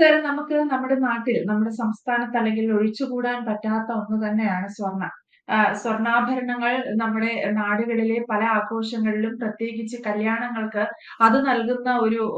Sir, നമുക്ക് നമ്മുടെ നാട്ടിൽ, നമ്മുടെ സംസ്ഥാനത്ത് അല്ലെങ്കിൽ ഒഴിച്ചുകൂടാൻ പറ്റാത്ത ഒന്ന് തന്നെയാണ് സ്വർണ്ണം. സ്വർണ്ണാഭരണങ്ങൾ നമ്മുടെ നാടുകളിലെ പല ആഘോഷങ്ങളിലും, പ്രത്യേകിച്ച് കല്യാണങ്ങൾക്ക് അത് നൽകുന്ന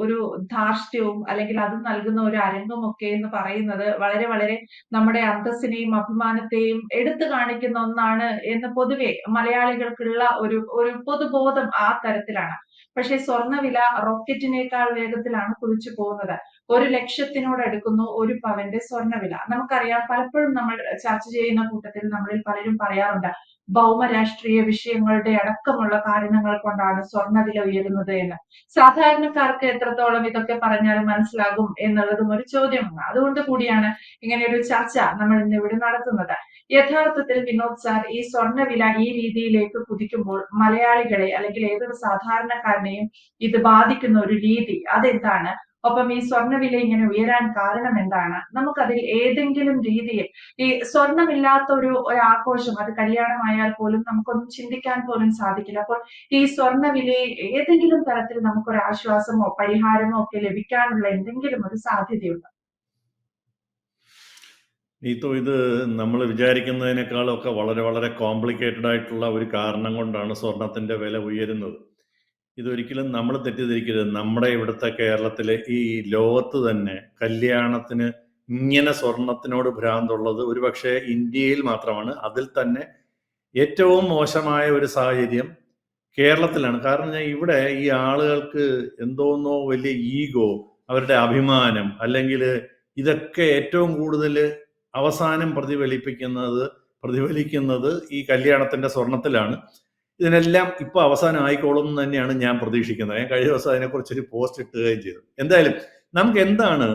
ഒരു ധാർഷ്ട്യവും അല്ലെങ്കിൽ അത് നൽകുന്ന ഒരു അരങ്ങുമൊക്കെ എന്ന് പറയുന്നത് വളരെ വളരെ നമ്മുടെ അന്തസ്സിനെയും അഭിമാനത്തെയും എടുത്തു കാണിക്കുന്ന ഒന്നാണ് എന്ന് പൊതുവെ മലയാളികൾക്കുള്ള ഒരു പൊതുബോധം ആ തരത്തിലാണ്. പക്ഷേ സ്വർണ്ണവില റോക്കറ്റിനേക്കാൾ വേഗത്തിലാണ് കുതിച്ചു പോകുന്നത്. 1,00,000-നോട് അടുക്കുന്നു ഒരു പവന്റെ സ്വർണ്ണവില. നമുക്കറിയാം, പലപ്പോഴും നമ്മൾ ചർച്ച ചെയ്യുന്ന കൂട്ടത്തിൽ നമ്മളിൽ പലരും പറയാറുണ്ട്, ഭൗമരാഷ്ട്രീയ വിഷയങ്ങളുടെ അടക്കമുള്ള കാരണങ്ങൾ കൊണ്ടാണ് സ്വർണ്ണവില ഉയരുന്നത് എന്ന്. സാധാരണക്കാർക്ക് എത്രത്തോളം ഇതൊക്കെ പറഞ്ഞാൽ മനസ്സിലാകും എന്നുള്ളതും ഒരു ചോദ്യമാണ്. അതുകൊണ്ട് കൂടിയാണ് ഇങ്ങനെയൊരു ചർച്ച നമ്മൾ ഇന്ന് ഇവിടെ നടത്തുന്നത്. യഥാർത്ഥത്തിൽ വിനോദ് സാർ, ഈ സ്വർണ്ണവില ഈ രീതിയിലേക്ക് കുതിക്കുമ്പോൾ മലയാളികളെ അല്ലെങ്കിൽ ഏതൊരു സാധാരണക്കാരനെയും ഇത് ബാധിക്കുന്ന ഒരു രീതി അതെന്താണ്? ഒപ്പം ഈ സ്വർണ്ണവില ഇങ്ങനെ ഉയരാൻ കാരണം എന്താണ്? നമുക്കതിൽ ഏതെങ്കിലും രീതിയിൽ ഈ സ്വർണമില്ലാത്ത ഒരു ആഘോഷം, അത് കല്യാണമായാൽ പോലും നമുക്കൊന്നും ചിന്തിക്കാൻ പോലും സാധിക്കില്ല. അപ്പോൾ ഈ സ്വർണ്ണവിലയിൽ ഏതെങ്കിലും തരത്തിൽ നമുക്കൊരു ആശ്വാസമോ പരിഹാരമോ ഒക്കെ ലഭിക്കാനുള്ള എന്തെങ്കിലും ഒരു സാധ്യതയുണ്ടോ? നീതു, ഇത് നമ്മൾ വിചാരിക്കുന്നതിനേക്കാളൊക്കെ വളരെ വളരെ കോംപ്ലിക്കേറ്റഡ് ആയിട്ടുള്ള ഒരു കാരണം കൊണ്ടാണ് സ്വർണത്തിന്റെ വില ഉയരുന്നത്. ഇതൊരിക്കലും നമ്മൾ തെറ്റിദ്ധരിക്കരുത്. നമ്മുടെ ഇവിടുത്തെ കേരളത്തിലെ ഈ ലോകത്ത് തന്നെ കല്യാണത്തിന് ഇങ്ങനെ സ്വർണത്തിനോട് ഭ്രാന്തുള്ളത് ഒരുപക്ഷെ ഇന്ത്യയിൽ മാത്രമാണ്. അതിൽ തന്നെ ഏറ്റവും മോശമായ ഒരു സാഹചര്യം കേരളത്തിലാണ്. കാരണം ഇവിടെ ഈ ആളുകൾക്ക് എന്തോന്നോ വലിയ ഈഗോ, അവരുടെ അഭിമാനം, അല്ലെങ്കിൽ ഇതൊക്കെ ഏറ്റവും കൂടുതൽ അവസാനം പ്രതിഫലിക്കുന്നത് ഈ കല്യാണത്തിന്റെ സ്വർണത്തിലാണ്. ഇതിനെല്ലാം ഇപ്പൊ അവസാനം ആയിക്കോളും എന്ന് തന്നെയാണ് ഞാൻ പ്രതീക്ഷിക്കുന്നത്. ഞാൻ കഴിഞ്ഞ ദിവസം അതിനെക്കുറിച്ചൊരു പോസ്റ്റ് ഇട്ടുകയും ചെയ്തു. എന്തായാലും നമുക്ക് എന്താണ്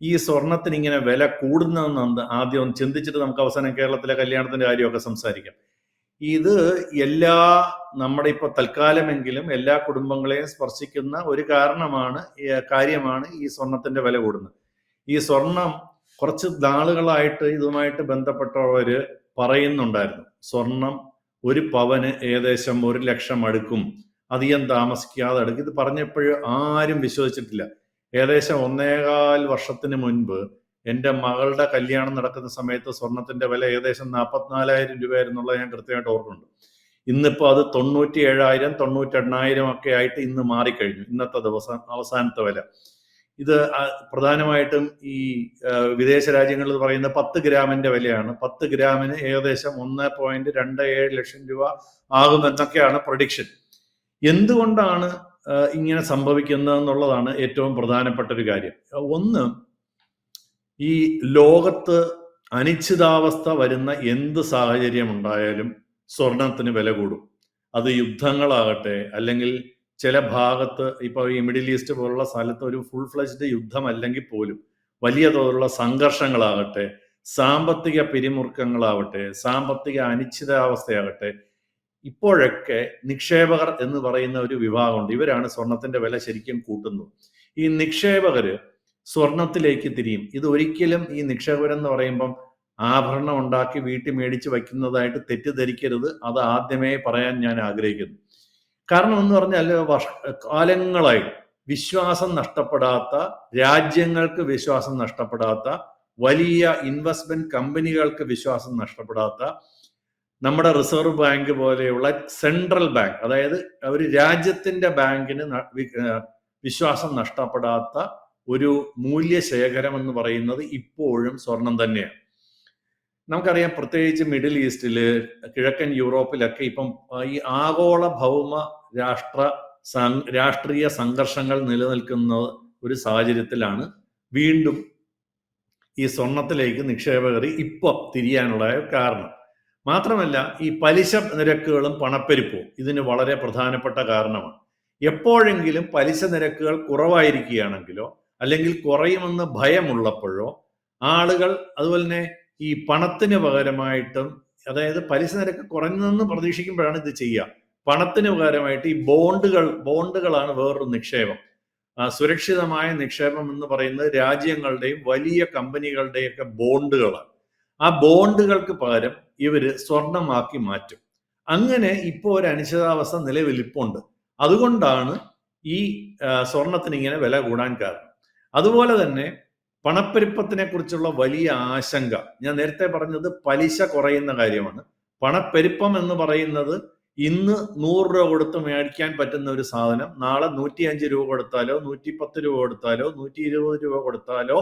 ഈ സ്വർണത്തിന് ഇങ്ങനെ വില കൂടുന്നതെന്ന് ആദ്യം ഒന്ന് ചിന്തിച്ചിട്ട് നമുക്ക് അവസാനം കേരളത്തിലെ കല്യാണത്തിന്റെ കാര്യമൊക്കെ സംസാരിക്കാം. ഇത് നമ്മുടെ ഇപ്പൊ തൽക്കാലമെങ്കിലും എല്ലാ കുടുംബങ്ങളെയും സ്പർശിക്കുന്ന ഒരു കാര്യമാണ് ഈ സ്വർണത്തിന്റെ വില കൂടുന്നത്. ഈ സ്വർണം കുറച്ച് നാളുകളായിട്ട് ഇതുമായിട്ട് ബന്ധപ്പെട്ടവര് പറയുന്നുണ്ടായിരുന്നു, സ്വർണം ഒരു പവന് ഏകദേശം 1,00,000 അടുക്കും, അധികം താമസിക്കാതെ അടുക്കും. ഇത് പറഞ്ഞപ്പോഴും ആരും വിശ്വസിച്ചിട്ടില്ല. ഏകദേശം 1.25 വർഷത്തിന് മുൻപ് എൻ്റെ മകളുടെ കല്യാണം നടക്കുന്ന സമയത്ത് സ്വർണത്തിന്റെ വില ഏകദേശം 44,000 രൂപയായിരുന്നുള്ളത് ഞാൻ കൃത്യമായിട്ട് ഓർക്കുന്നുണ്ട്. ഇന്നിപ്പോൾ അത് 97,000 98,000 ഒക്കെ ആയിട്ട് ഇന്ന് മാറിക്കഴിഞ്ഞു. ഇന്നത്തെ ദിവസം അവസാനത്തെ വില ഇത് പ്രധാനമായിട്ടും ഈ വിദേശ രാജ്യങ്ങളിൽ പറയുന്ന 10 ഗ്രാമിന്റെ വിലയാണ്. 10 ഗ്രാമിന് ഏകദേശം 1.27 ലക്ഷം രൂപ ആകുമെന്നൊക്കെയാണ് പ്രൊഡിക്ഷൻ. എന്തുകൊണ്ടാണ് ഇങ്ങനെ സംഭവിക്കുന്നത് എന്നുള്ളതാണ് ഏറ്റവും പ്രധാനപ്പെട്ട ഒരു കാര്യം. ഒന്ന്, ഈ ലോകത്ത് അനിശ്ചിതാവസ്ഥ വരുന്ന എന്ത് സാഹചര്യം ഉണ്ടായാലും സ്വർണത്തിന് വില കൂടും. അത് യുദ്ധങ്ങളാകട്ടെ, അല്ലെങ്കിൽ ചില ഭാഗത്ത് ഇപ്പോൾ ഈ മിഡിൽ ഈസ്റ്റ് പോലുള്ള സ്ഥലത്ത് ഒരു ഫുൾ ഫ്ലെജ്ഡ് യുദ്ധം അല്ലെങ്കിൽ പോലും വലിയ തോതിലുള്ള സംഘർഷങ്ങളാകട്ടെ, സാമ്പത്തിക പിരിമുറുക്കങ്ങളാവട്ടെ, സാമ്പത്തിക അനിശ്ചിതാവസ്ഥയാകട്ടെ, ഇപ്പോഴൊക്കെ നിക്ഷേപകർ എന്ന് പറയുന്ന ഒരു വിഭാഗമുണ്ട്. ഇവരാണ് സ്വർണത്തിന്റെ വില ശരിക്കും കൂട്ടുന്നത്. ഈ നിക്ഷേപകര് സ്വർണത്തിലേക്ക് തിരിയും. ഇത് ഒരിക്കലും ഈ നിക്ഷേപകരെന്ന് പറയുമ്പം ആഭരണം ഉണ്ടാക്കി വീട്ടിൽ മേടിച്ച് വയ്ക്കുന്നതായിട്ട് തെറ്റിദ്ധരിക്കരുത്. അത് ആദ്യമേ പറയാൻ ഞാൻ ആഗ്രഹിക്കുന്നു. കാരണം എന്ന് പറഞ്ഞാൽ കാലങ്ങളായി വിശ്വാസം നഷ്ടപ്പെടാത്ത, രാജ്യങ്ങൾക്ക് വിശ്വാസം നഷ്ടപ്പെടാത്ത, വലിയ ഇൻവെസ്റ്റ്മെന്റ് കമ്പനികൾക്ക് വിശ്വാസം നഷ്ടപ്പെടാത്ത, നമ്മുടെ റിസർവ് ബാങ്ക് പോലെയുള്ള സെൻട്രൽ ബാങ്ക്, അതായത് ഒരു രാജ്യത്തിന്റെ ബാങ്കിന് വിശ്വാസം നഷ്ടപ്പെടാത്ത ഒരു മൂല്യശേഖരം എന്ന് പറയുന്നത് ഇപ്പോഴും സ്വർണം തന്നെയാണ്. നമുക്കറിയാം, പ്രത്യേകിച്ച് മിഡിൽ ഈസ്റ്റില്, കിഴക്കൻ യൂറോപ്പിലൊക്കെ ഇപ്പം ഈ ആഗോള ഭൗമ രാഷ്ട്രീയ സംഘർഷങ്ങൾ നിലനിൽക്കുന്ന ഒരു സാഹചര്യത്തിലാണ് വീണ്ടും ഈ സ്വർണത്തിലേക്ക് നിക്ഷേപകർ ഇപ്പോൾ തിരിയാനുള്ള കാരണം. മാത്രമല്ല, ഈ പലിശ നിരക്കുകളും പണപ്പെരുപ്പവും ഇതിന് വളരെ പ്രധാനപ്പെട്ട കാരണമാണ്. എപ്പോഴെങ്കിലും പലിശ നിരക്കുകൾ കുറവായിരിക്കുകയാണെങ്കിലോ അല്ലെങ്കിൽ കുറയുമെന്ന് ഭയമുള്ളപ്പോഴോ ആളുകൾ അതുപോലെ തന്നെ ഈ പണത്തിന് പകരമായിട്ടും, അതായത് പലിശ നിരക്ക് കുറഞ്ഞെന്ന് പ്രതീക്ഷിക്കുമ്പോഴാണ് ഇത് ചെയ്യുക. പണത്തിന് പകരമായിട്ട് ഈ ബോണ്ടുകളാണ് വേറൊരു നിക്ഷേപം. സുരക്ഷിതമായ നിക്ഷേപം എന്ന് പറയുന്നത് രാജ്യങ്ങളുടെയും വലിയ കമ്പനികളുടെയൊക്കെ ബോണ്ടുകളാണ്. ആ ബോണ്ടുകൾക്ക് പകരം ഇവര് സ്വർണമാക്കി മാറ്റും. അങ്ങനെ ഇപ്പോൾ ഒരു അനിശ്ചിതാവസ്ഥ നിലവിലിപ്പുണ്ട്. അതുകൊണ്ടാണ് ഈ സ്വർണത്തിന് ഇങ്ങനെ വില കൂടാൻ കാരണം. അതുപോലെ തന്നെ പണപ്പെരുപ്പത്തിനെ കുറിച്ചുള്ള വലിയ ആശങ്ക, ഞാൻ നേരത്തെ പറഞ്ഞത് പലിശ കുറയുന്ന കാര്യമാണ്. പണപ്പെരുപ്പം എന്ന് പറയുന്നത് ഇന്ന് 100 രൂപ കൊടുത്ത് മേടിക്കാൻ പറ്റുന്ന ഒരു സാധനം നാളെ 105 രൂപ കൊടുത്താലോ 110 രൂപ കൊടുത്താലോ 120 രൂപ കൊടുത്താലോ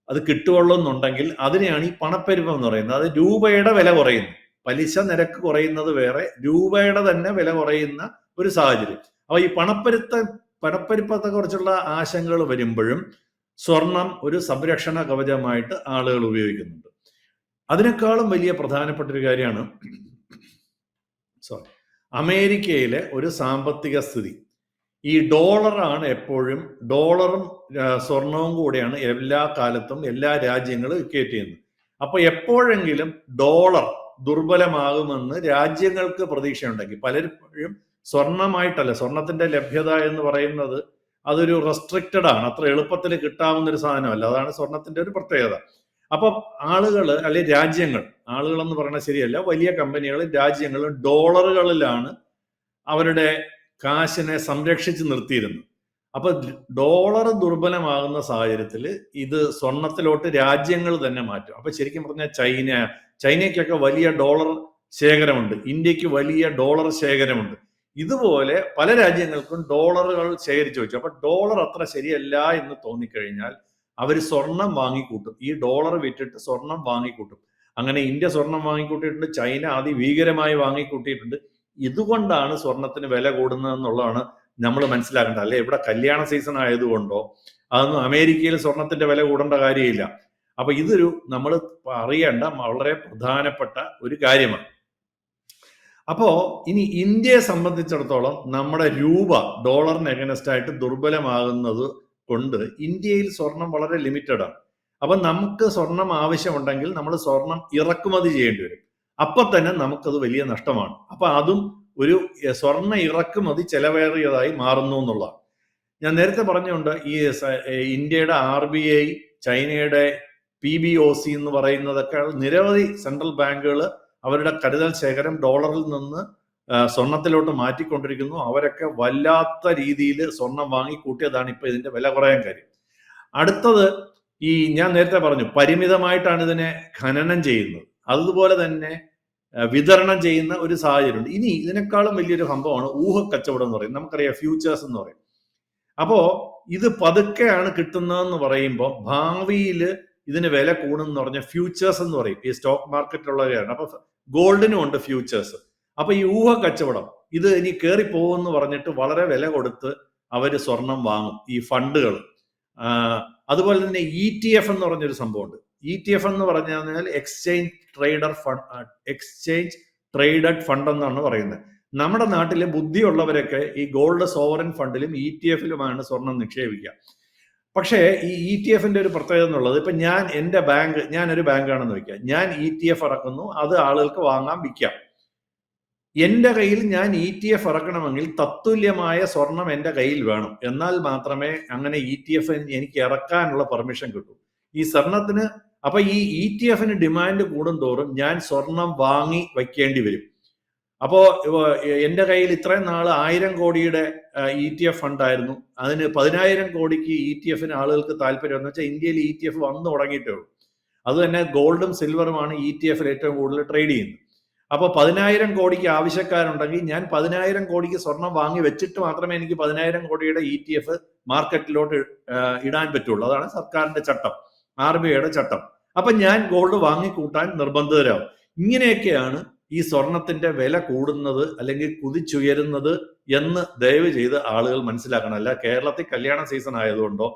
അത് കിട്ടുകയുള്ളൂ എന്നുണ്ടെങ്കിൽ അതിനെയാണ് ഈ പണപ്പെരുപ്പം എന്ന് പറയുന്നത്. അത് രൂപയുടെ വില കുറയുന്നു. പലിശ നിരക്ക് കുറയുന്നത് വേറെ, രൂപയുടെ തന്നെ വില കുറയുന്ന ഒരു സാഹചര്യം. അപ്പൊ ഈ പണപ്പെരുപ്പത്തെ കുറിച്ചുള്ള ആശങ്കകൾ വരുമ്പോഴും സ്വർണം ഒരു സംരക്ഷണ കവചമായിട്ട് ആളുകൾ ഉപയോഗിക്കുന്നുണ്ട്. അതിനേക്കാളും വലിയ പ്രധാനപ്പെട്ട ഒരു കാര്യമാണ് അമേരിക്കയിലെ ഒരു സാമ്പത്തിക സ്ഥിതി. ഈ ഡോളറാണ് എപ്പോഴും, ഡോളറും സ്വർണവും കൂടെയാണ് എല്ലാ കാലത്തും എല്ലാ രാജ്യങ്ങളും ഇക്വേറ്റ് ചെയ്യുന്നത്. അപ്പൊ എപ്പോഴെങ്കിലും ഡോളർ ദുർബലമാകുമെന്ന് രാജ്യങ്ങൾക്ക് പ്രതീക്ഷയുണ്ടെങ്കിൽ, പലപ്പോഴും സ്വർണമായിട്ടല്ല, സ്വർണത്തിന്റെ ലഭ്യത എന്ന് പറയുന്നത് അതൊരു റെസ്ട്രിക്റ്റഡ് ആണ്, അത്ര എളുപ്പത്തിൽ കിട്ടാവുന്ന ഒരു സാധനമല്ല. അതാണ് സ്വർണത്തിന്റെ ഒരു പ്രത്യേകത. അപ്പൊ ആളുകൾ അല്ലെ രാജ്യങ്ങൾ, ആളുകൾ എന്ന് പറയുന്നത് ശരിയല്ല, വലിയ കമ്പനികളും രാജ്യങ്ങളും ഡോളറുകളിലാണ് അവരുടെ കാശിനെ സംരക്ഷിച്ച് നിർത്തിയിരുന്നു. അപ്പൊ ഡോളർ ദുർബലമാകുന്ന സാഹചര്യത്തിൽ ഇത് സ്വർണത്തിലോട്ട് രാജ്യങ്ങൾ തന്നെ മാറ്റും. അപ്പൊ ശരിക്കും പറഞ്ഞാൽ ചൈനയ്ക്കൊക്കെ വലിയ ഡോളർ ശേഖരമുണ്ട്, ഇന്ത്യക്ക് വലിയ ഡോളർ ശേഖരമുണ്ട്. ഇതുപോലെ പല രാജ്യങ്ങൾക്കും ഡോളറുകൾ ശേഖരിച്ചു വെച്ചു. അപ്പൊ ഡോളർ അത്ര ശരിയല്ല എന്ന് തോന്നിക്കഴിഞ്ഞാൽ അവർ സ്വർണം വാങ്ങിക്കൂട്ടും. ഈ ഡോളർ വിറ്റിട്ട് സ്വർണം വാങ്ങിക്കൂട്ടും. അങ്ങനെ ഇന്ത്യ സ്വർണം വാങ്ങിക്കൂട്ടിയിട്ടുണ്ട്, ചൈന അതിഭീകരമായി വാങ്ങിക്കൂട്ടിയിട്ടുണ്ട്. ഇതുകൊണ്ടാണ് സ്വർണത്തിന് വില കൂടുന്നത് എന്നുള്ളതാണ് നമ്മൾ മനസ്സിലാക്കേണ്ടത്. അല്ലെ ഇവിടെ കല്യാണ സീസൺ ആയതുകൊണ്ടോ അതൊന്നും അമേരിക്കയിൽ സ്വർണത്തിന്റെ വില കൂടേണ്ട കാര്യമില്ല. അപ്പൊ ഇതൊരു നമ്മൾ അറിയേണ്ട വളരെ പ്രധാനപ്പെട്ട ഒരു കാര്യമാണ്. അപ്പോ ഇനി ഇന്ത്യയെ സംബന്ധിച്ചിടത്തോളം നമ്മുടെ രൂപ ഡോളറിന് എഗനസ്റ്റ് ആയിട്ട് ദുർബലമാകുന്നത് കൊണ്ട് ഇന്ത്യയിൽ സ്വർണം വളരെ ലിമിറ്റഡ് ആണ്. അപ്പൊ നമുക്ക് സ്വർണം ആവശ്യമുണ്ടെങ്കിൽ നമ്മൾ സ്വർണം ഇറക്കുമതി ചെയ്യേണ്ടി വരും. അപ്പൊ തന്നെ നമുക്കത് വലിയ നഷ്ടമാണ്. അപ്പൊ അതും ഒരു സ്വർണ്ണ ഇറക്കുമതി ചെലവേറിയതായി മാറുന്നു എന്നുള്ളതാണ്. ഞാൻ നേരത്തെ പറഞ്ഞുകൊണ്ട് ഈ ഇന്ത്യയുടെ RBI, ചൈനയുടെ PBOC എന്ന് പറയുന്നതൊക്കെ നിരവധി സെൻട്രൽ ബാങ്കുകൾ അവരുടെ കരുതൽ ശേഖരം ഡോളറിൽ നിന്ന് സ്വർണത്തിലോട്ട് മാറ്റിക്കൊണ്ടിരിക്കുന്നു. അവരൊക്കെ വല്ലാത്ത രീതിയിൽ സ്വർണം വാങ്ങിക്കൂട്ടിയതാണ് ഇപ്പൊ ഇതിന്റെ വില കുറയാൻ കാര്യം. അടുത്തത് ഈ ഞാൻ നേരത്തെ പറഞ്ഞു പരിമിതമായിട്ടാണ് ഇതിനെ ഖനനം ചെയ്യുന്നത്, അതുപോലെ തന്നെ വിതരണം ചെയ്യുന്ന ഒരു സാഹചര്യമുണ്ട്. ഇനി ഇതിനേക്കാളും വലിയൊരു സംഭവമാണ് ഊഹക്കച്ചവടം എന്ന് പറയുന്നത്. നമുക്കറിയാം ഫ്യൂച്ചേഴ്സ് എന്ന് പറയും. അപ്പോ ഇത് പതുക്കെയാണ് കിട്ടുന്നതെന്ന് പറയുമ്പോൾ ഭാവിയിൽ ഇതിന് വില കൂടുമെന്ന് പറഞ്ഞാൽ ഫ്യൂച്ചേഴ്സ് എന്ന് പറയും. ഈ സ്റ്റോക്ക് മാർക്കറ്റിലുള്ളവരാണ്. അപ്പൊ ഗോൾഡിനും ഉണ്ട് ഫ്യൂച്ചേഴ്സ്. അപ്പൊ ഈ ഊഹക്കച്ചവടം ഇത് ഇനി കയറി പോകുമെന്ന് പറഞ്ഞിട്ട് വളരെ വില കൊടുത്ത് അവര് സ്വർണം വാങ്ങും ഈ ഫണ്ടുകൾ. അതുപോലെ തന്നെ ETF എന്ന് പറഞ്ഞൊരു സംഭവമുണ്ട്. ETF എന്ന് പറഞ്ഞാൽ എക്സ്ചേഞ്ച് ട്രേഡഡ് ഫണ്ട് എന്നാണ് പറയുന്നത്. നമ്മുടെ നാട്ടിലെ ബുദ്ധിയുള്ളവരൊക്കെ ഈ ഗോൾഡ് സോവറിൻ ഫണ്ടിലും ETF-ലുമാണ് സ്വർണം നിക്ഷേപിക്കുക. പക്ഷേ ഈ ETF-ന്റെ ഒരു പ്രത്യേകത എന്നുള്ളത്, ഇപ്പൊ ഞാനൊരു ബാങ്കാണെന്ന് വയ്ക്കുക, ഞാൻ ETF ഇറക്കുന്നു, അത് ആളുകൾക്ക് വാങ്ങാം വിൽക്കാം. എന്റെ കയ്യിൽ ഞാൻ ETF ഇറക്കണമെങ്കിൽ തത്തുല്യമായ സ്വർണം എന്റെ കയ്യിൽ വേണം. എന്നാൽ മാത്രമേ അങ്ങനെ ETF എനിക്ക് ഇറക്കാനുള്ള പെർമിഷൻ കിട്ടൂ. ഈ സ്വർണത്തിന് അപ്പൊ ഈ ETF-ന് ഡിമാൻഡ് കൂടുന്തോറും ഞാൻ സ്വർണം വാങ്ങി വയ്ക്കേണ്ടി വരും. അപ്പോ എന്റെ കയ്യിൽ ഇത്രയും നാള് 1000 കോടിയുടെ ETF ഫണ്ടായിരുന്നു. അതിന് 10,000 കോടിക്ക് ETF-ന് ആളുകൾക്ക് താല്പര്യം എന്ന് വെച്ചാൽ ഇന്ത്യയിൽ ETF വന്നു തുടങ്ങിയിട്ടേ ഉള്ളൂ. അത് തന്നെ ഗോൾഡും സിൽവറുമാണ് ETF-ൽ ഏറ്റവും കൂടുതൽ ട്രേഡ് ചെയ്യുന്നത്. അപ്പൊ 10,000 കോടിക്ക് ആവശ്യക്കാരുണ്ടെങ്കിൽ ഞാൻ 10,000 കോടിക്ക് സ്വർണം വാങ്ങി വെച്ചിട്ട് മാത്രമേ എനിക്ക് 10,000 കോടിയുടെ ETF മാർക്കറ്റിലോട്ട് ഇടാൻ പറ്റുള്ളൂ. അതാണ് സർക്കാരിന്റെ ചട്ടം, RBIയുടെ ചട്ടം. അപ്പൊ ഞാൻ ഗോൾഡ് വാങ്ങിക്കൂട്ടാൻ നിർബന്ധിതരാകും. ഇങ്ങനെയൊക്കെയാണ് ഈ സ്വർണത്തിന്റെ വില കൂടുന്നത് അല്ലെങ്കിൽ കുതിച്ചുയരുന്നത് എന്ന് ദയവ് ചെയ്ത് ആളുകൾ മനസ്സിലാക്കണം. അല്ല കേരളത്തിൽ കല്യാണ സീസൺ ആയതുകൊണ്ടോ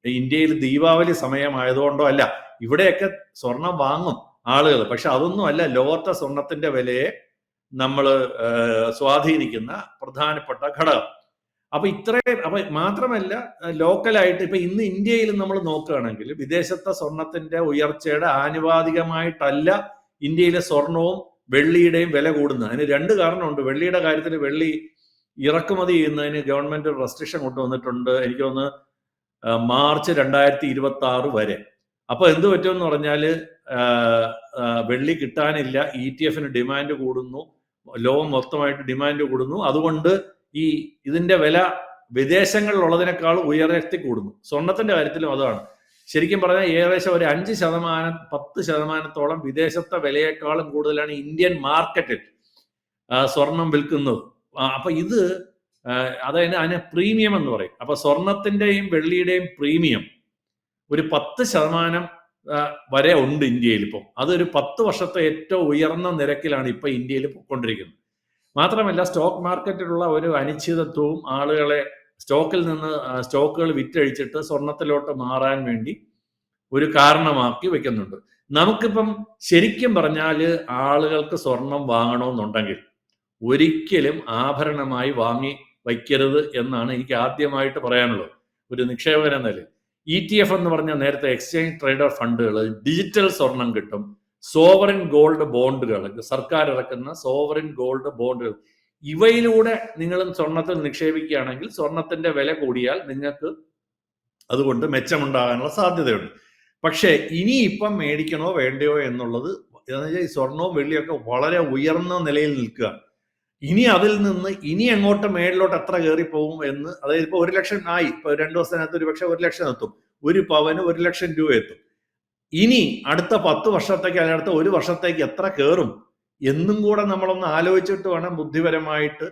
ഇന്ത്യയിൽ ദീപാവലി സമയമായതുകൊണ്ടോ അല്ല. ഇവിടെയൊക്കെ സ്വർണം വാങ്ങും ആളുകൾ. പക്ഷെ അതൊന്നും അല്ല ലോകത്തെ സ്വർണത്തിന്റെ വിലയെ നമ്മൾ സ്വാധീനിക്കുന്ന പ്രധാനപ്പെട്ട ഘടകം. അപ്പൊ മാത്രമല്ല ലോക്കലായിട്ട് ഇപ്പൊ ഇന്ന് ഇന്ത്യയിൽ നമ്മൾ നോക്കുകയാണെങ്കിൽ വിദേശത്തെ സ്വർണത്തിന്റെ ഉയർച്ചയുടെ ആനുപാതികമായിട്ടല്ല ഇന്ത്യയിലെ സ്വർണവും വെള്ളിയുടെയും വില കൂടുന്നത്. അതിന് 2 കാരണമുണ്ട്. വെള്ളിയുടെ കാര്യത്തിൽ വെള്ളി ഇറക്കുമതി ചെയ്യുന്നതിന് ഗവൺമെന്റ് റെസ്ട്രിക്ഷൻ കൊണ്ടുവന്നിട്ടുണ്ട്, എനിക്ക് തോന്നുന്നു മാർച്ച് 2026 വരെ. അപ്പൊ എന്ത് പറ്റുമെന്ന് പറഞ്ഞാല് വെള്ളി കിട്ടാനില്ല, ETF-ന് ഡിമാൻഡ് കൂടുന്നു, ലോകം മൊത്തമായിട്ട് ഡിമാൻഡ് കൂടുന്നു. അതുകൊണ്ട് ഇതിന്റെ വില വിദേശങ്ങളിലുള്ളതിനേക്കാൾ ഉയർത്തി കൂടുന്നു. സ്വർണത്തിന്റെ കാര്യത്തിലും അതാണ്. ശരിക്കും പറഞ്ഞാൽ ഏകദേശം ഒരു 5%, 10%-ഓളം വിദേശത്തെ വിലയേക്കാളും കൂടുതലാണ് ഇന്ത്യൻ മാർക്കറ്റിൽ സ്വർണം വിൽക്കുന്നത്. അപ്പൊ ഇത് അതായത് അതിന് പ്രീമിയം എന്ന് പറയും. അപ്പൊ സ്വർണത്തിന്റെയും വെള്ളിയുടെയും പ്രീമിയം ഒരു 10% വരെ ഉണ്ട് ഇന്ത്യയിൽ ഇപ്പം. അതൊരു 10 വർഷത്തെ ഏറ്റവും ഉയർന്ന നിരക്കിലാണ് ഇപ്പൊ ഇന്ത്യയിൽ പോയിക്കൊണ്ടിരിക്കുന്നത്. മാത്രമല്ല സ്റ്റോക്ക് മാർക്കറ്റിലുള്ള ഒരു അനിശ്ചിതത്വവും ആളുകളെ സ്റ്റോക്കിൽ നിന്ന് സ്റ്റോക്കുകൾ വിറ്റഴിച്ചിട്ട് സ്വർണത്തിലോട്ട് മാറാൻ വേണ്ടി ഒരു കാരണമാക്കി വെക്കുന്നുണ്ട്. നമുക്കിപ്പം ശരിക്കും പറഞ്ഞാൽ ആളുകൾക്ക് സ്വർണം വാങ്ങണമെന്നുണ്ടെങ്കിൽ ഒരിക്കലും ആഭരണമായി വാങ്ങി വയ്ക്കരുത് എന്നാണ് എനിക്ക് ആദ്യമായിട്ട് പറയാനുള്ളത്. ഒരു നിക്ഷേപകൻ എന്ന നിലയിൽ ETF എന്ന് പറഞ്ഞാൽ നേരത്തെ എക്സ്ചേഞ്ച് ട്രേഡർ ഫണ്ടുകൾ, ഡിജിറ്റൽ സ്വർണം കിട്ടും, സോവറിൻ ഗോൾഡ് ബോണ്ടുകൾ, സർക്കാർ ഇറക്കുന്ന സോവറിൻ ഗോൾഡ് ബോണ്ടുകൾ, ഇവയിലൂടെ നിങ്ങളും സ്വർണത്തിൽ നിക്ഷേപിക്കുകയാണെങ്കിൽ സ്വർണത്തിന്റെ വില കൂടിയാൽ നിങ്ങൾക്ക് അതുകൊണ്ട് മെച്ചമുണ്ടാകാനുള്ള സാധ്യതയുണ്ട്. പക്ഷേ ഇനി ഇപ്പം മേടിക്കണോ വേണ്ടയോ എന്നുള്ളത് ഈ സ്വർണവും വെള്ളിയൊക്കെ വളരെ ഉയർന്ന നിലയിൽ നിൽക്കുക. ഇനി അതിൽ നിന്ന് ഇനി അങ്ങോട്ട് മേളിലോട്ട് എത്ര കയറിപ്പോകും എന്ന്, അതായത് ഇപ്പൊ 1 ലക്ഷം ആയി, ഇപ്പൊ 2 ദിവസത്തിനകത്ത് ഒരു പക്ഷെ 1 ലക്ഷം എത്തും, ഒരു പവന് 1 ലക്ഷം രൂപ എത്തും. ഇനി അടുത്ത 10 വർഷത്തേക്ക് അല്ലെങ്കിൽ അടുത്ത 1 വർഷത്തേക്ക് എത്ര കയറും എന്നും കൂടെ നമ്മളൊന്ന് ആലോചിച്ചിട്ട് വേണം ബുദ്ധിപരമായിട്ട്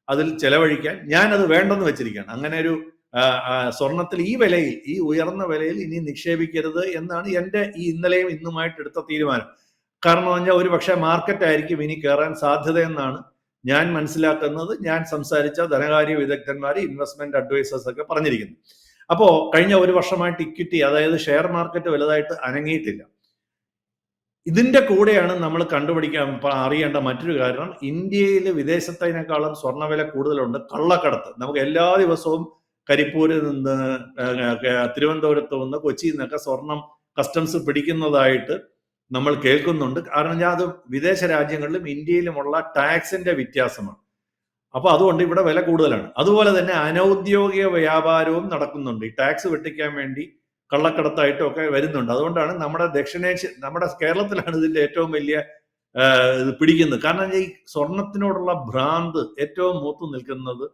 അതിൽ ചെലവഴിക്കാൻ. ഞാനത് വേണ്ടെന്ന് വെച്ചിരിക്കുകയാണ്. അങ്ങനെ ഒരു സ്വർണത്തിൽ ഈ വിലയിൽ, ഈ ഉയർന്ന വിലയിൽ ഇനി നിക്ഷേപിക്കരുത് എന്നാണ് എൻ്റെ ഈ ഇന്നലെയും ഇന്നുമായിട്ട് എടുത്ത തീരുമാനം. കാരണം എന്ന് പറഞ്ഞാൽ ഒരു പക്ഷേ മാർക്കറ്റ് ആയിരിക്കും ഇനി കയറാൻ സാധ്യതയെന്നാണ് ഞാൻ മനസ്സിലാക്കുന്നത്. ഞാൻ സംസാരിച്ച ധനകാര്യ വിദഗ്ധന്മാർ, ഇൻവെസ്റ്റ്മെന്റ് അഡ്വൈസേഴ്സ് ഒക്കെ പറഞ്ഞിരിക്കുന്നു. അപ്പോ കഴിഞ്ഞ 1 വർഷമായിട്ട് ഇക്വിറ്റി, അതായത് ഷെയർ മാർക്കറ്റ് വലുതായിട്ട് അനങ്ങിയിട്ടില്ല. ഇതിന്റെ കൂടെയാണ് നമ്മൾ അറിയേണ്ട മറ്റൊരു കാരണം, ഇന്ത്യയിൽ വിദേശത്തേക്കാളും സ്വർണ്ണവില കൂടുതലുണ്ട് കള്ളക്കടത്ത്. നമുക്ക് എല്ലാ ദിവസവും കരിപ്പൂരിൽ നിന്ന്, തിരുവനന്തപുരത്ത് നിന്ന്, കൊച്ചിയിൽ നിന്നൊക്കെ സ്വർണം കസ്റ്റംസ് പിടിക്കുന്നതായിട്ട് നമ്മൾ കേൾക്കുന്നുണ്ട്. കാരണം അത് വിദേശ രാജ്യങ്ങളിലും ഇന്ത്യയിലുമുള്ള ടാക്സിന്റെ വ്യത്യാസമാണ്. അപ്പൊ അതുകൊണ്ട് ഇവിടെ വില കൂടുതലാണ്. അതുപോലെ തന്നെ അനൗദ്യോഗിക വ്യാപാരവും നടക്കുന്നുണ്ട്. ഈ ടാക്സ് വെട്ടിക്കാൻ വേണ്ടി കള്ളക്കടത്തായിട്ടും ഒക്കെ വരുന്നുണ്ട്. അതുകൊണ്ടാണ് നമ്മുടെ കേരളത്തിലാണ് ഇതിന്റെ ഏറ്റവും വലിയ ഇത് പിടിക്കുന്നത്. കാരണം ഈ സ്വർണത്തിനോടുള്ള ഭ്രാന്ത് ഏറ്റവും മൂത്തു നിൽക്കുന്നത്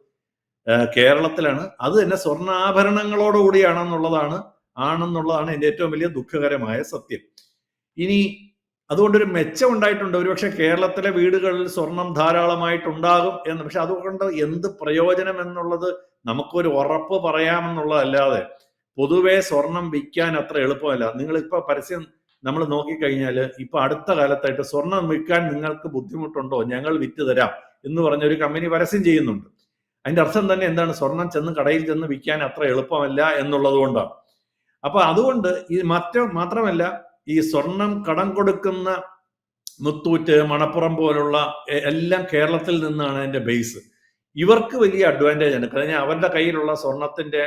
കേരളത്തിലാണ്. അത് തന്നെ സ്വർണ്ണാഭരണങ്ങളോടുകൂടിയാണെന്നുള്ളതാണ് എൻ്റെ ഏറ്റവും വലിയ ദുഃഖകരമായ സത്യം. ഇനി അതുകൊണ്ടൊരു മെച്ചം ഉണ്ടായിട്ടുണ്ട്. ഒരുപക്ഷെ കേരളത്തിലെ വീടുകളിൽ സ്വർണം ധാരാളമായിട്ടുണ്ടാകും എന്ന്. പക്ഷെ അതുകൊണ്ട് എന്ത് പ്രയോജനം എന്നുള്ളത് നമുക്കൊരു ഉറപ്പ് പറയാമെന്നുള്ളതല്ലാതെ പൊതുവെ സ്വർണം വിൽക്കാൻ അത്ര എളുപ്പമല്ല. നിങ്ങളിപ്പോൾ പരസ്യം നമ്മൾ നോക്കിക്കഴിഞ്ഞാൽ ഇപ്പൊ അടുത്ത കാലത്തായിട്ട് സ്വർണം വിൽക്കാൻ നിങ്ങൾക്ക് ബുദ്ധിമുട്ടുണ്ടോ, ഞങ്ങൾ വിറ്റ് തരാം എന്ന് പറഞ്ഞൊരു കമ്പനി പരസ്യം ചെയ്യുന്നുണ്ട്. അതിന്റെ അർത്ഥം തന്നെ എന്താണ്? സ്വർണം കടയിൽ ചെന്ന് വിൽക്കാൻ അത്ര എളുപ്പമല്ല എന്നുള്ളത് കൊണ്ടാണ്. അപ്പൊ അതുകൊണ്ട് ഈ മാത്രമല്ല, ഈ സ്വർണം കടം കൊടുക്കുന്ന മുത്തൂറ്റ്, മണപ്പുറം പോലുള്ള എല്ലാം കേരളത്തിൽ നിന്നാണ് അതിന്റെ ബേസ്. ഇവർക്ക് വലിയ അഡ്വാൻറ്റേജ് ആണ്. കഴിഞ്ഞാൽ അവരുടെ കയ്യിലുള്ള സ്വർണത്തിന്റെ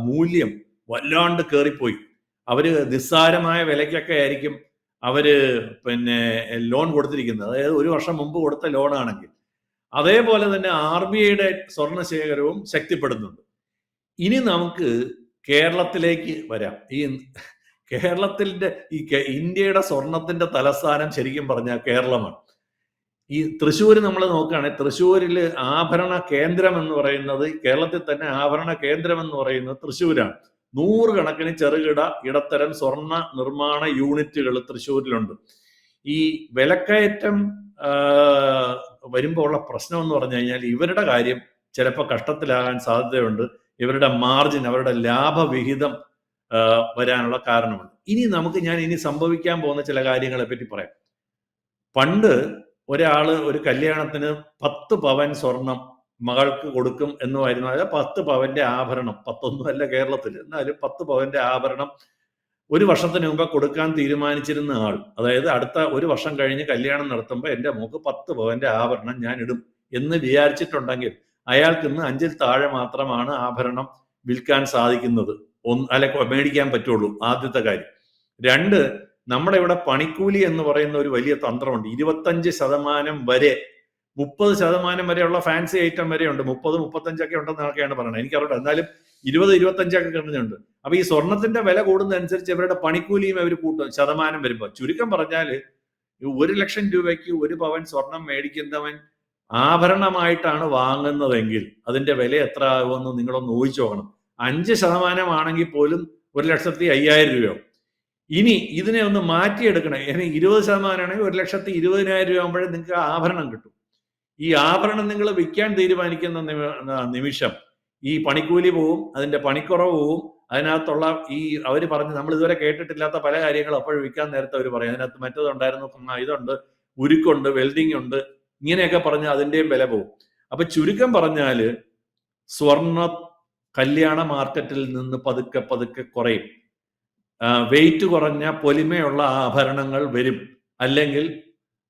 മൂല്യം വല്ലാണ്ട് കയറിപ്പോയി. അവര് നിസ്സാരമായ വിലയ്ക്കൊക്കെ ആയിരിക്കും അവര് ലോൺ കൊടുത്തിരിക്കുന്നത്. അതായത് 1 വർഷം മുമ്പ് കൊടുത്ത ലോൺ ആണെങ്കിൽ. അതേപോലെ തന്നെ RBIയുടെ സ്വർണ്ണ ശേഖരവും ശക്തിപ്പെടുന്നുണ്ട്. ഇനി നമുക്ക് കേരളത്തിലേക്ക് വരാം. ഈ ഇന്ത്യയുടെ സ്വർണത്തിന്റെ തലസ്ഥാനം ശരിക്കും പറഞ്ഞാൽ കേരളമാണ്. ഈ തൃശ്ശൂർ നമ്മൾ നോക്കുകയാണെങ്കിൽ തൃശ്ശൂരിൽ ആഭരണ കേന്ദ്രം എന്ന് പറയുന്നത്, കേരളത്തിൽ തന്നെ ആഭരണ കേന്ദ്രം എന്ന് പറയുന്നത് തൃശ്ശൂരാണ്. 100 കണക്കിന് ചെറുകിട ഇടത്തരം സ്വർണ്ണ നിർമ്മാണ യൂണിറ്റുകൾ തൃശ്ശൂരിലുണ്ട്. ഈ വിലക്കയറ്റം വരുമ്പോൾ ഉള്ള പ്രശ്നം എന്ന് പറഞ്ഞു കഴിഞ്ഞാൽ ഇവരുടെ കാര്യം ചിലപ്പോൾ കഷ്ടത്തിലാകാൻ സാധ്യതയുണ്ട്. ഇവരുടെ മാർജിൻ, അവരുടെ ലാഭവിഹിതം വരാനുള്ള കാരണമുണ്ട്. ഞാൻ സംഭവിക്കാൻ പോകുന്ന ചില കാര്യങ്ങളെ പറ്റി പറയാം. പണ്ട് ഒരാള് ഒരു കല്യാണത്തിന് 10 പവൻ സ്വർണം മകൾക്ക് കൊടുക്കും എന്നുമായിരുന്നു. അതായത് 10 പവന്റെ ആഭരണം, 10 അല്ല കേരളത്തിൽ, എന്നാലും 10 പവന്റെ ആഭരണം 1 വർഷത്തിന് മുമ്പ് കൊടുക്കാൻ തീരുമാനിച്ചിരുന്ന ആൾ, അതായത് അടുത്ത 1 വർഷം കഴിഞ്ഞ് കല്യാണം നടത്തുമ്പോൾ എൻ്റെ മോക്ക് 10 പവന്റെ ആഭരണം ഞാൻ ഇടും എന്ന് വിചാരിച്ചിട്ടുണ്ടെങ്കിൽ അയാൾക്ക് ഇന്ന് 5-ൽ താഴെ മാത്രമാണ് ആഭരണം വിൽക്കാൻ സാധിക്കുന്നത്, മേടിക്കാൻ പറ്റുള്ളൂ. ആദ്യത്തെ കാര്യം. 2, നമ്മുടെ ഇവിടെ പണിക്കൂലി എന്ന് പറയുന്ന ഒരു വലിയ തന്ത്രമുണ്ട്. 25% വരെ, 30% വരെയുള്ള ഫാൻസി ഐറ്റം വരെ ഉണ്ട്. 30-35 ഒക്കെ ഉണ്ടെന്നൊക്കെയാണ് പറയുന്നത്. എനിക്കറിയില്ല. എന്നാലും 20-25 ഒക്കെ കിട്ടുന്നുണ്ട്. അപ്പൊ ഈ സ്വർണത്തിന്റെ വില കൂടുന്നതനുസരിച്ച് ഇവരുടെ പണിക്കൂലിയും അവർ കൂട്ടും ശതമാനം വരുമ്പോൾ. ചുരുക്കം പറഞ്ഞാൽ 1 ലക്ഷം രൂപയ്ക്ക് 1 പവൻ സ്വർണം മേടിക്കുന്നവൻ ആഭരണമായിട്ടാണ് വാങ്ങുന്നതെങ്കിൽ അതിന്റെ വില എത്ര ആകുമെന്ന് നിങ്ങളൊന്ന് ഊഹിച്ചു നോക്കണം. 5% ആണെങ്കിൽ പോലും 1,05,000 രൂപയോ. ഇനി ഇതിനെ ഒന്ന് മാറ്റിയെടുക്കണം. ഇനി 20% ആണെങ്കിൽ 1,20,000 രൂപ ആകുമ്പോഴേ നിങ്ങൾക്ക് ആഭരണം കിട്ടും. ഈ ആഭരണം നിങ്ങൾ വിൽക്കാൻ തീരുമാനിക്കുന്ന നിമിഷം ഈ പണിക്കൂലി പോവും, അതിന്റെ പണിക്കുറവ് പോവും, അതിനകത്തുള്ള ഈ അവർ പറഞ്ഞ് നമ്മൾ ഇതുവരെ കേട്ടിട്ടില്ലാത്ത പല കാര്യങ്ങളും അപ്പോഴും വിൽക്കാൻ നേരത്തെ അവർ പറയും. അതിനകത്ത് മറ്റേതുണ്ടായിരുന്നു, ഇതുണ്ട്, ഉരുക്കുണ്ട്, വെൽഡിംഗ് ഉണ്ട്, ഇങ്ങനെയൊക്കെ പറഞ്ഞ് അതിന്റെയും വില പോവും. അപ്പൊ ചുരുക്കം പറഞ്ഞാല് സ്വർണ്ണ കല്യാണ മാർക്കറ്റിൽ നിന്ന് പതുക്കെ പതുക്കെ കുറയും. വെയിറ്റ് കുറഞ്ഞ പൊലിമയുള്ള ആഭരണങ്ങൾ വരും. അല്ലെങ്കിൽ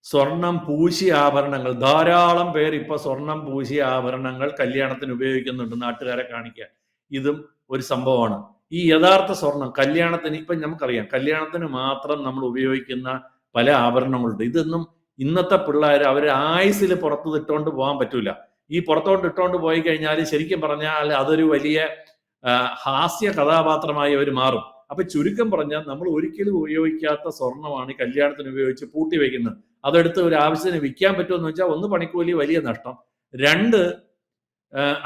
സ്വർണം പൂശിയ ആഭരണങ്ങൾ, ധാരാളം പേർ ഇപ്പൊ സ്വർണം പൂശിയ ആഭരണങ്ങൾ കല്യാണത്തിന് ഉപയോഗിക്കുന്നുണ്ട് നാട്ടുകാരെ കാണിക്കാൻ. ഇതും ഒരു സംഭവമാണ്. ഈ യഥാർത്ഥ സ്വർണം കല്യാണത്തിന്, ഇപ്പൊ നമുക്കറിയാം കല്യാണത്തിന് മാത്രം നമ്മൾ ഉപയോഗിക്കുന്ന പല ആഭരണങ്ങളുണ്ട്. ഇതൊന്നും ഇന്നത്തെ പിള്ളേർ അവർ ആയുസിൽ പുറത്ത് ഇട്ടുകൊണ്ട് പോകാൻ പറ്റൂല. ഈ പുറത്തോട്ട് ഇട്ടുകൊണ്ട് പോയി കഴിഞ്ഞാൽ ശരിക്കും പറഞ്ഞാൽ അതൊരു വലിയ ഹാസ്യ കഥാപാത്രമായി അവർ മാറും. അപ്പൊ ചുരുക്കം പറഞ്ഞാൽ നമ്മൾ ഒരിക്കലും ഉപയോഗിക്കാത്ത സ്വർണ്ണമാണ് ഈ കല്യാണത്തിന് ഉപയോഗിച്ച് പൂട്ടി വയ്ക്കുന്നത്. അതെടുത്ത് ഒരു ആവശ്യത്തിന് വിൽക്കാൻ പറ്റുമെന്ന് വെച്ചാൽ ഒന്ന് പണിക്കൂലി വലിയ നഷ്ടം, രണ്ട്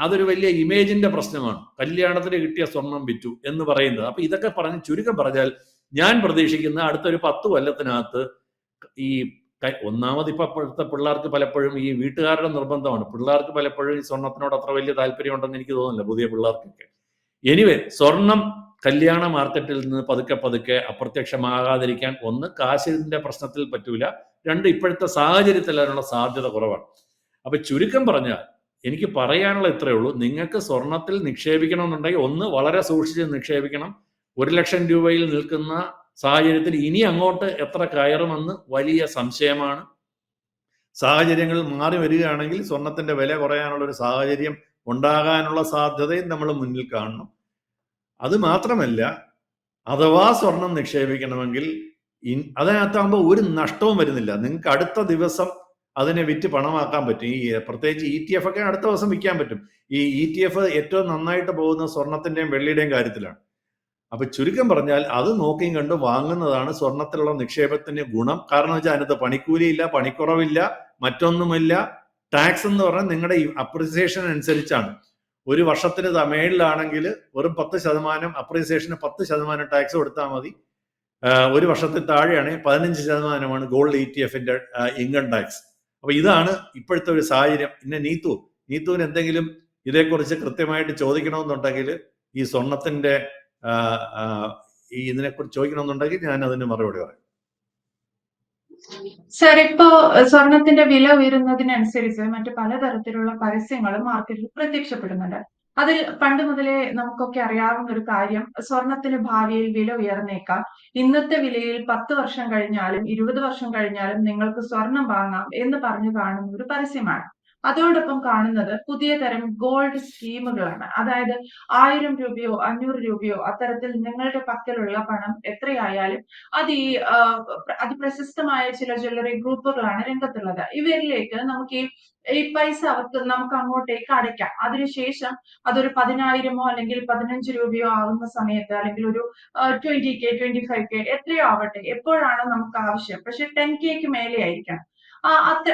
അതൊരു വലിയ ഇമേജിന്റെ പ്രശ്നമാണ്. കല്യാണത്തിന് കിട്ടിയ സ്വർണം വിറ്റു എന്ന് പറയുന്നത്. അപ്പൊ ഇതൊക്കെ പറഞ്ഞ് ചുരുക്കം പറഞ്ഞാൽ ഞാൻ പ്രതീക്ഷിക്കുന്ന അടുത്തൊരു 10 കൊല്ലത്തിനകത്ത് ഈ ഒന്നാമത് ഇപ്പൊ ഇപ്പോഴത്തെ പിള്ളേർക്ക് പലപ്പോഴും ഈ വീട്ടുകാരുടെ നിർബന്ധമാണ്. പിള്ളേർക്ക് പലപ്പോഴും ഈ സ്വർണത്തിനോട് അത്ര വലിയ താല്പര്യം ഉണ്ടെന്ന് എനിക്ക് തോന്നുന്നില്ല, പുതിയ പിള്ളേർക്കൊക്കെ. എനിവേ, സ്വർണം കല്യാണ മാർക്കറ്റിൽ നിന്ന് പതുക്കെ പതുക്കെ അപ്രത്യക്ഷമാകാതിരിക്കാൻ ഒന്ന് കാശിന്റെ പ്രശ്നത്തിൽ പറ്റൂല, രണ്ട് ഇപ്പോഴത്തെ സാഹചര്യത്തിൽ അതിനുള്ള സാധ്യത കുറവാണ്. അപ്പൊ ചുരുക്കം പറഞ്ഞാൽ എനിക്ക് പറയാനുള്ള ഇത്രയേ ഉള്ളൂ. നിങ്ങൾക്ക് സ്വർണത്തിൽ നിക്ഷേപിക്കണമെന്നുണ്ടെങ്കിൽ ഒന്ന് വളരെ സൂക്ഷിച്ച് നിക്ഷേപിക്കണം. 1,00,000 രൂപയിൽ നിൽക്കുന്ന സാഹചര്യത്തിൽ ഇനി അങ്ങോട്ട് എത്ര കയറുമെന്ന് വലിയ സംശയമാണ്. സാഹചര്യങ്ങൾ മാറി വരികയാണെങ്കിൽ സ്വർണത്തിന്റെ വില കുറയാനുള്ള ഒരു സാഹചര്യം ഉണ്ടാകാനുള്ള സാധ്യതയും നമ്മൾ മുന്നിൽ കാണണം. അത് മാത്രമല്ല, അഥവാ സ്വർണം നിക്ഷേപിക്കണമെങ്കിൽ അതിനകത്താകുമ്പോൾ ഒരു നഷ്ടവും വരുന്നില്ല. നിങ്ങൾക്ക് അടുത്ത ദിവസം അതിനെ വിറ്റ് പണമാക്കാൻ പറ്റും. ഈ പ്രത്യേകിച്ച് ETF ഒക്കെ അടുത്ത ദിവസം വിൽക്കാൻ പറ്റും. ഈ ETF ഏറ്റവും നന്നായിട്ട് പോകുന്ന സ്വർണത്തിന്റെയും വെള്ളിയുടെയും കാര്യത്തിലാണ്. അപ്പൊ ചുരുക്കം പറഞ്ഞാൽ അത് നോക്കിയും കണ്ട് വാങ്ങുന്നതാണ് സ്വർണത്തിലുള്ള നിക്ഷേപത്തിന് ഗുണം. കാരണം വെച്ചാൽ അതിനകത്ത് പണിക്കൂലിയില്ല, പണിക്കുറവില്ല, മറ്റൊന്നുമില്ല. ടാക്സ് എന്ന് പറഞ്ഞാൽ നിങ്ങളുടെ ഈ അപ്രിസിയേഷൻ അനുസരിച്ചാണ്. ഒരു വർഷത്തിന് മേളിലാണെങ്കിൽ വെറും 10% അപ്രീസിയേഷന് 10% ടാക്സ് കൊടുത്താൽ മതി. ഒരു വർഷത്തിൽ താഴെയാണെങ്കിൽ 15% ഗോൾഡ് ETF-ന്റെ ഇൻകം ടാക്സ്. അപ്പൊ ഇതാണ് ഇപ്പോഴത്തെ ഒരു സാഹചര്യം. പിന്നെ നീത്തുവിന് എന്തെങ്കിലും ഇതേക്കുറിച്ച് കൃത്യമായിട്ട് ചോദിക്കണമെന്നുണ്ടെങ്കിൽ, ഈ സ്വർണത്തിന്റെ ഈ ഇതിനെക്കുറിച്ച് ചോദിക്കണമെന്നുണ്ടെങ്കിൽ ഞാൻ അതിന് മറുപടി പറയാം. സർ, ഇപ്പോ സ്വർണത്തിന്റെ വില ഉയരുന്നതിനനുസരിച്ച് മറ്റു പലതരത്തിലുള്ള പരസ്യങ്ങളും മാർക്കറ്റിൽ പ്രത്യക്ഷപ്പെടുന്നുണ്ട്. അതിൽ പണ്ട് മുതലേ നമുക്കൊക്കെ അറിയാവുന്ന ഒരു കാര്യം, സ്വർണത്തിന് ഭാവിയിൽ വില ഉയർന്നേക്കാം, ഇന്നത്തെ വിലയിൽ 10 വർഷം കഴിഞ്ഞാലും 20 വർഷം കഴിഞ്ഞാലും നിങ്ങൾക്ക് സ്വർണം വാങ്ങാം എന്ന് പറഞ്ഞു കാണുന്ന ഒരു പരസ്യമാണ്. അതോടൊപ്പം കാണുന്നത് പുതിയ തരം ഗോൾഡ് സ്കീമുകളാണ്. അതായത് 1000 രൂപയോ 500 രൂപയോ അത്തരത്തിൽ നിങ്ങളുടെ പക്കലുള്ള പണം എത്രയായാലും അത് ഈ അതിപ്രശസ്തമായ ചില ജ്വല്ലറി ഗ്രൂപ്പുകളാണ് രംഗത്തുള്ളത്. ഇവരിലേക്ക് നമുക്ക് ഈ പൈസ നമുക്ക് അങ്ങോട്ടേക്ക് അടയ്ക്കാം. അതിനുശേഷം അതൊരു 10,000 അല്ലെങ്കിൽ 15 രൂപയോ ആവുന്ന സമയത്ത്, അല്ലെങ്കിൽ ഒരു 20K 25K എത്രയോ ആവട്ടെ, എപ്പോഴാണോ നമുക്ക് ആവശ്യം, പക്ഷെ 10Kക്ക് മേലെ ആയിരിക്കണം.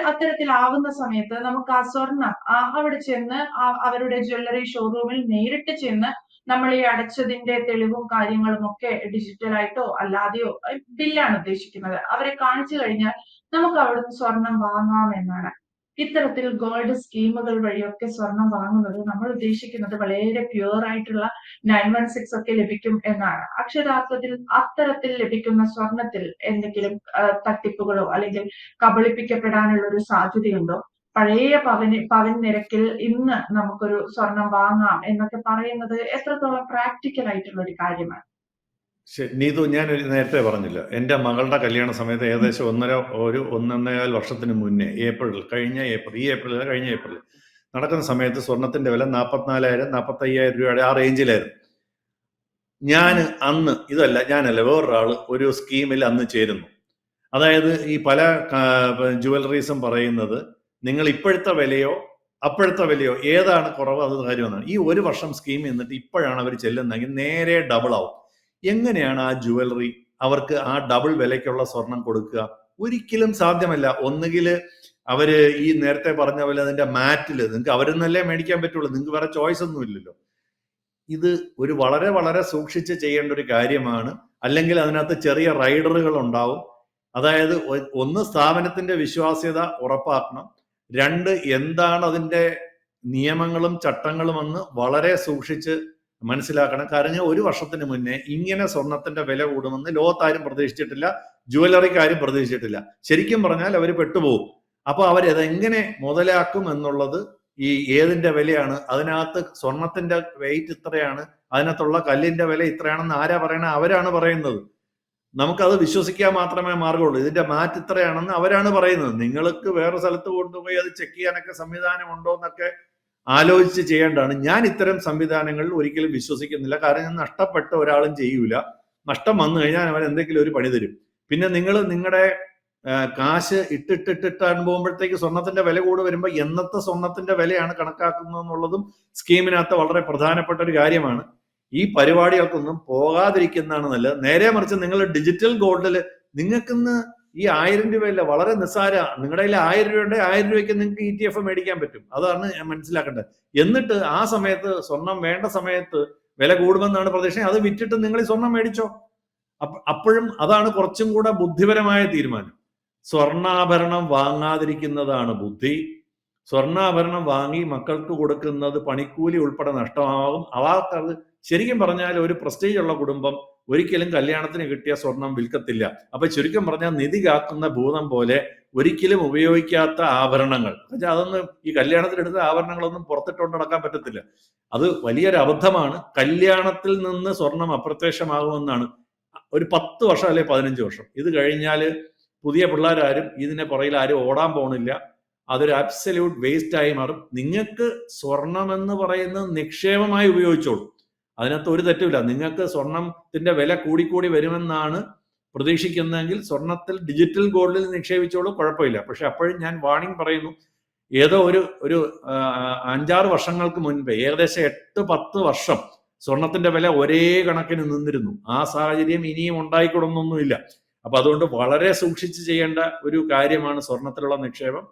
അത്തരത്തിലാവുന്ന സമയത്ത് നമുക്ക് ആ സ്വർണം അവിടെ ചെന്ന് അവരുടെ ജ്വല്ലറി ഷോറൂമിൽ നേരിട്ട് ചെന്ന് നമ്മൾ ഈ അടച്ചതിന്റെ തെളിവും കാര്യങ്ങളും ഒക്കെ ഡിജിറ്റലായിട്ടോ അല്ലാതെയോ, ബില്ലാണ് ഉദ്ദേശിക്കുന്നത്, അവരെ കാണിച്ചു കഴിഞ്ഞാൽ നമുക്ക് അവിടുന്ന് സ്വർണം വാങ്ങാം എന്നാണ്. ഇത്തരത്തിൽ ഗോൾഡ് സ്കീമുകൾ വഴിയൊക്കെ സ്വർണം വാങ്ങുന്നത് നമ്മൾ ഉദ്ദേശിക്കുന്നത് വളരെ പ്യുവർ ആയിട്ടുള്ള 916 ഒക്കെ ലഭിക്കും എന്നാണ്. അക്ഷരാർത്ഥത്തിൽ അത്തരത്തിൽ ലഭിക്കുന്ന സ്വർണത്തിൽ എന്തെങ്കിലും തട്ടിപ്പുകളോ അല്ലെങ്കിൽ കബളിപ്പിക്കപ്പെടാനുള്ള ഒരു സാധ്യതയുണ്ടോ? പഴയ പവൻ നിരക്കിൽ ഇന്ന് നമുക്കൊരു സ്വർണം വാങ്ങാം എന്നൊക്കെ പറയുന്നത് എത്രത്തോളം പ്രാക്ടിക്കൽ ആയിട്ടുള്ള ഒരു കാര്യമാണ്? നീതു, ഞാൻ നേരത്തെ പറഞ്ഞില്ല, എൻ്റെ മകളുടെ കല്യാണ സമയത്ത് ഏകദേശം 1.5 വർഷത്തിന് മുന്നേ കഴിഞ്ഞ ഏപ്രിൽ നടക്കുന്ന സമയത്ത് സ്വർണത്തിന്റെ വില 44,000 45,000 രൂപയുടെ ആ റേഞ്ചിലായിരുന്നു. ഞാനല്ല വേറൊരാള് ഒരു സ്കീമിൽ അന്ന് ചേരുന്നു. അതായത് ഈ പല ജുവലറീസും പറയുന്നത് നിങ്ങൾ ഇപ്പോഴത്തെ വിലയോ അപ്പോഴത്തെ വിലയോ ഏതാണ് കുറവ് അത് കാര്യമെന്നാണ്. ഈ ഒരു വർഷം സ്കീം എന്നിട്ട് ഇപ്പോഴാണ് അവർ ചെല്ലുന്നതെങ്കിൽ നേരെ ഡബിൾ ആവും. എങ്ങനെയാണ് ആ ജുവലറി അവർക്ക് ആ ഡബിൾ വിലയ്ക്കുള്ള സ്വർണം കൊടുക്കുക? ഒരിക്കലും സാധ്യമല്ല. ഒന്നുകിൽ അവര് ഈ നേരത്തെ പറഞ്ഞ പോലെ അതിന്റെ മാറ്റില് നിങ്ങൾക്ക് അവരിൽ നിന്നല്ലേ മേടിക്കാൻ പറ്റുള്ളൂ, നിങ്ങൾക്ക് വേറെ ചോയ്സ് ഒന്നും ഇല്ലല്ലോ. ഇത് ഒരു വളരെ വളരെ സൂക്ഷിച്ച് ചെയ്യേണ്ട ഒരു കാര്യമാണ്. അല്ലെങ്കിൽ അതിനകത്ത് ചെറിയ റൈഡറുകൾ ഉണ്ടാവും. അതായത് ഒന്ന്, സ്ഥാപനത്തിന്റെ വിശ്വാസ്യത ഉറപ്പാക്കണം. രണ്ട്, എന്താണ് അതിന്റെ നിയമങ്ങളും ചട്ടങ്ങളും എന്ന് വളരെ സൂക്ഷിച്ച് മനസ്സിലാക്കണം. കാരണം 1 വർഷത്തിന് മുന്നേ ഇങ്ങനെ സ്വർണത്തിന്റെ വില കൂടുമെന്ന് ലോകത്താരും പ്രതീക്ഷിച്ചിട്ടില്ല, ജുവലറിക്കാരും പ്രതീക്ഷിച്ചിട്ടില്ല. ശരിക്കും പറഞ്ഞാൽ അവർ പെട്ടുപോകും. അപ്പൊ അവരതെങ്ങനെ മുതലാക്കും എന്നുള്ളത്, ഈ ഏതിന്റെ വിലയാണ്, അതിനകത്ത് സ്വർണത്തിന്റെ വെയിറ്റ് ഇത്രയാണ്, അതിനകത്തുള്ള കല്ലിന്റെ വില ഇത്രയാണെന്ന് ആരാ പറയണ? അവരാണ് പറയുന്നത്. നമുക്കത് വിശ്വസിക്കാൻ മാത്രമേ മാർഗമുള്ളൂ. ഇതിന്റെ മാറ്റ് ഇത്രയാണെന്ന് അവരാണ് പറയുന്നത്. നിങ്ങൾക്ക് വേറെ സ്ഥലത്ത് കൊണ്ടുപോയി അത് ചെക്ക് ചെയ്യാനൊക്കെ സംവിധാനം ഉണ്ടോ എന്നൊക്കെ ആലോചിച്ച് ചെയ്യേണ്ടതാണ്. ഞാൻ ഇത്തരം സംവിധാനങ്ങളിൽ ഒരിക്കലും വിശ്വസിക്കുന്നില്ല. കാരണം നഷ്ടപ്പെട്ട ഒരാളും ചെയ്യൂല. നഷ്ടം വന്നു കഴിഞ്ഞാൽ അവൻ എന്തെങ്കിലും ഒരു പണി തരും. പിന്നെ നിങ്ങൾ നിങ്ങളുടെ കാശ് ഇട്ടിട്ടാൻ പോകുമ്പോഴത്തേക്ക് സ്വർണത്തിന്റെ വില കൂടെ വരുമ്പോൾ എന്നത്തെ സ്വർണത്തിന്റെ വിലയാണ് കണക്കാക്കുന്നത് എന്നുള്ളതും സ്കീമിനകത്ത് വളരെ പ്രധാനപ്പെട്ട ഒരു കാര്യമാണ്. ഈ പരിപാടികൾക്കൊന്നും പോകാതിരിക്കുന്നതാണ് നല്ലത്. നേരെ മറിച്ച് നിങ്ങൾ ഡിജിറ്റൽ ഗോൾഡിൽ നിങ്ങൾക്കിന്ന് ഈ 1000 രൂപയില്ല, വളരെ നിസ്സാര. നിങ്ങളുടെ കയ്യിൽ 1000 രൂപ ഉണ്ടെങ്കിൽ 1000 രൂപയ്ക്ക് നിങ്ങൾക്ക് ETF മേടിക്കാൻ പറ്റും. അതാണ് ഞാൻ മനസ്സിലാക്കേണ്ടത്. എന്നിട്ട് ആ സമയത്ത് സ്വർണം വേണ്ട സമയത്ത് വില കൂടുമെന്നാണ് പ്രതീക്ഷ, അത് വിറ്റിട്ട് നിങ്ങൾ ഈ സ്വർണം മേടിച്ചോ. അപ്പോഴും അതാണ് കുറച്ചും കൂടെ ബുദ്ധിപരമായ തീരുമാനം. സ്വർണ്ണാഭരണം വാങ്ങാതിരിക്കുന്നതാണ് ബുദ്ധി. സ്വർണ്ണാഭരണം വാങ്ങി മക്കൾക്ക് കൊടുക്കുന്നത് പണിക്കൂലി ഉൾപ്പെടെ നഷ്ടമാകും. അവർക്കത് ശരിക്കും പറഞ്ഞാൽ ഒരു പ്രസ്റ്റീജ് ഉള്ള കുടുംബം ഒരിക്കലും കല്യാണത്തിന് കിട്ടിയ സ്വർണം വിൽക്കത്തില്ല. അപ്പൊ ചുരുക്കം പറഞ്ഞാൽ നിധി കാക്കുന്ന ഭൂതം പോലെ ഒരിക്കലും ഉപയോഗിക്കാത്ത ആഭരണങ്ങൾ, അതൊന്നും ഈ കല്യാണത്തിനെടുത്ത ആഭരണങ്ങളൊന്നും പുറത്തിട്ടുകൊണ്ട് നടക്കാൻ പറ്റത്തില്ല. അത് വലിയൊരു അബദ്ധമാണ്. കല്യാണത്തിൽ നിന്ന് സ്വർണം അപ്രത്യക്ഷമാകുമെന്നാണ്. ഒരു 10 വർഷം അല്ലെ 15 വർഷം ഇത് കഴിഞ്ഞാൽ പുതിയ പിള്ളേരാരും ഇതിനെ പുറകിൽ ആരും ഓടാൻ പോണില്ല. അതൊരു അബ്സല്യൂട്ട് വേസ്റ്റ് ആയി മാറും. നിങ്ങൾക്ക് സ്വർണം എന്ന് പറയുന്നത് നിക്ഷേപമായി ഉപയോഗിച്ചോളൂ, അതിനകത്ത് ഒരു തെറ്റുമില്ല. നിങ്ങൾക്ക് സ്വർണത്തിന്റെ വില കൂടിക്കൂടി വരുമെന്നാണ് പ്രതീക്ഷിക്കുന്നതെങ്കിൽ സ്വർണത്തിൽ ഡിജിറ്റൽ ഗോൾഡിൽ നിക്ഷേപിച്ചോളൂ, കുഴപ്പമില്ല. പക്ഷെ അപ്പോഴും ഞാൻ വാണിംഗ് പറയുന്നു, ഏതോ ഒരു 5-6 വർഷങ്ങൾക്ക് മുൻപേ ഏകദേശം 8-10 വർഷം സ്വർണത്തിന്റെ വില ഒരേ കണക്കിന് നിന്നിരുന്നു. ആ സാഹചര്യം ഇനിയും ഉണ്ടായിക്കൊടുന്നൊന്നുമില്ല. അപ്പൊ അതുകൊണ്ട് വളരെ സൂക്ഷിച്ച് ചെയ്യേണ്ട ഒരു കാര്യമാണ് സ്വർണത്തിലുള്ള നിക്ഷേപം.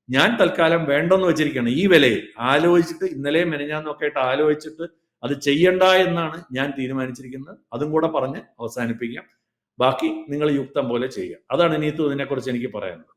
ഞാൻ തൽക്കാലം വേണ്ടെന്ന് വെച്ചിരിക്കുകയാണ്. ഈ വിലയിൽ ആലോചിച്ചിട്ട്, ഇന്നലെയും മെനഞ്ഞാന്നൊക്കെ ആയിട്ട് ആലോചിച്ചിട്ട് അത് ചെയ്യണ്ട എന്നാണ് ഞാൻ തീരുമാനിച്ചിരിക്കുന്നത്. അതും കൂടെ പറഞ്ഞ് അവസാനിപ്പിക്കാം. ബാക്കി നിങ്ങൾ യുക്തം പോലെ ചെയ്യുക. അതാണ് നീതു ഇതിനെക്കുറിച്ച് എനിക്ക് പറയാനുള്ളത്.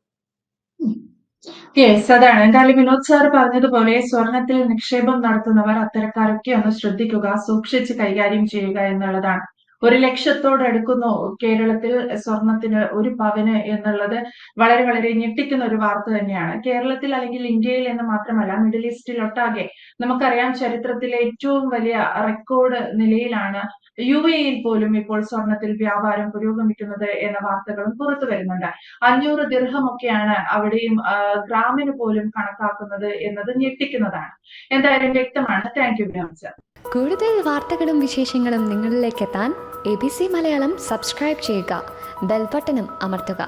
യെസ്, അതാണ്. എന്തായാലും വിനോദ് സാർ പറഞ്ഞതുപോലെ സ്വർണത്തിൽ നിക്ഷേപം നടത്തുന്നവർ അത്തരക്കാരൊക്കെ ഒന്ന് ശ്രദ്ധിക്കുക, സൂക്ഷിച്ച് കൈകാര്യം ചെയ്യുക എന്നുള്ളതാണ്. 1 ലക്ഷത്തോടടുക്കുന്നു കേരളത്തിൽ സ്വർണത്തിന് 1 പവന് എന്നുള്ളത് വളരെ വളരെ ഞെട്ടിക്കുന്ന ഒരു വാർത്ത തന്നെയാണ്. കേരളത്തിൽ അല്ലെങ്കിൽ ഇന്ത്യയിൽ എന്ന് മാത്രമല്ല, മിഡിൽ ഈസ്റ്റിൽ ഒട്ടാകെ നമുക്കറിയാം, ചരിത്രത്തിലെ ഏറ്റവും വലിയ റെക്കോർഡ് നിലയിലാണ് UAE-യിൽ പോലും ഇപ്പോൾ സ്വർണത്തിൽ വ്യാപാരം പുരോഗമിക്കുന്നത് എന്ന വാർത്തകളും പുറത്തു വരുന്നുണ്ട്. 500 ദിർഹം ഒക്കെയാണ് അവിടെയും ഗ്രാമിന് പോലും കണക്കാക്കുന്നത് എന്നത് ഞെട്ടിക്കുന്നതാണ്. എന്തായാലും വ്യക്തമാണ്. Thank you Vinod sir. കൂടുതൽ വാർത്തകളും വിശേഷങ്ങളും നിങ്ങളിലേക്ക് എത്താൻ ABC മലയാളം സബ്സ്ക്രൈബ് ചെയ്യുക, ബെൽ ബട്ടണും അമർത്തുക.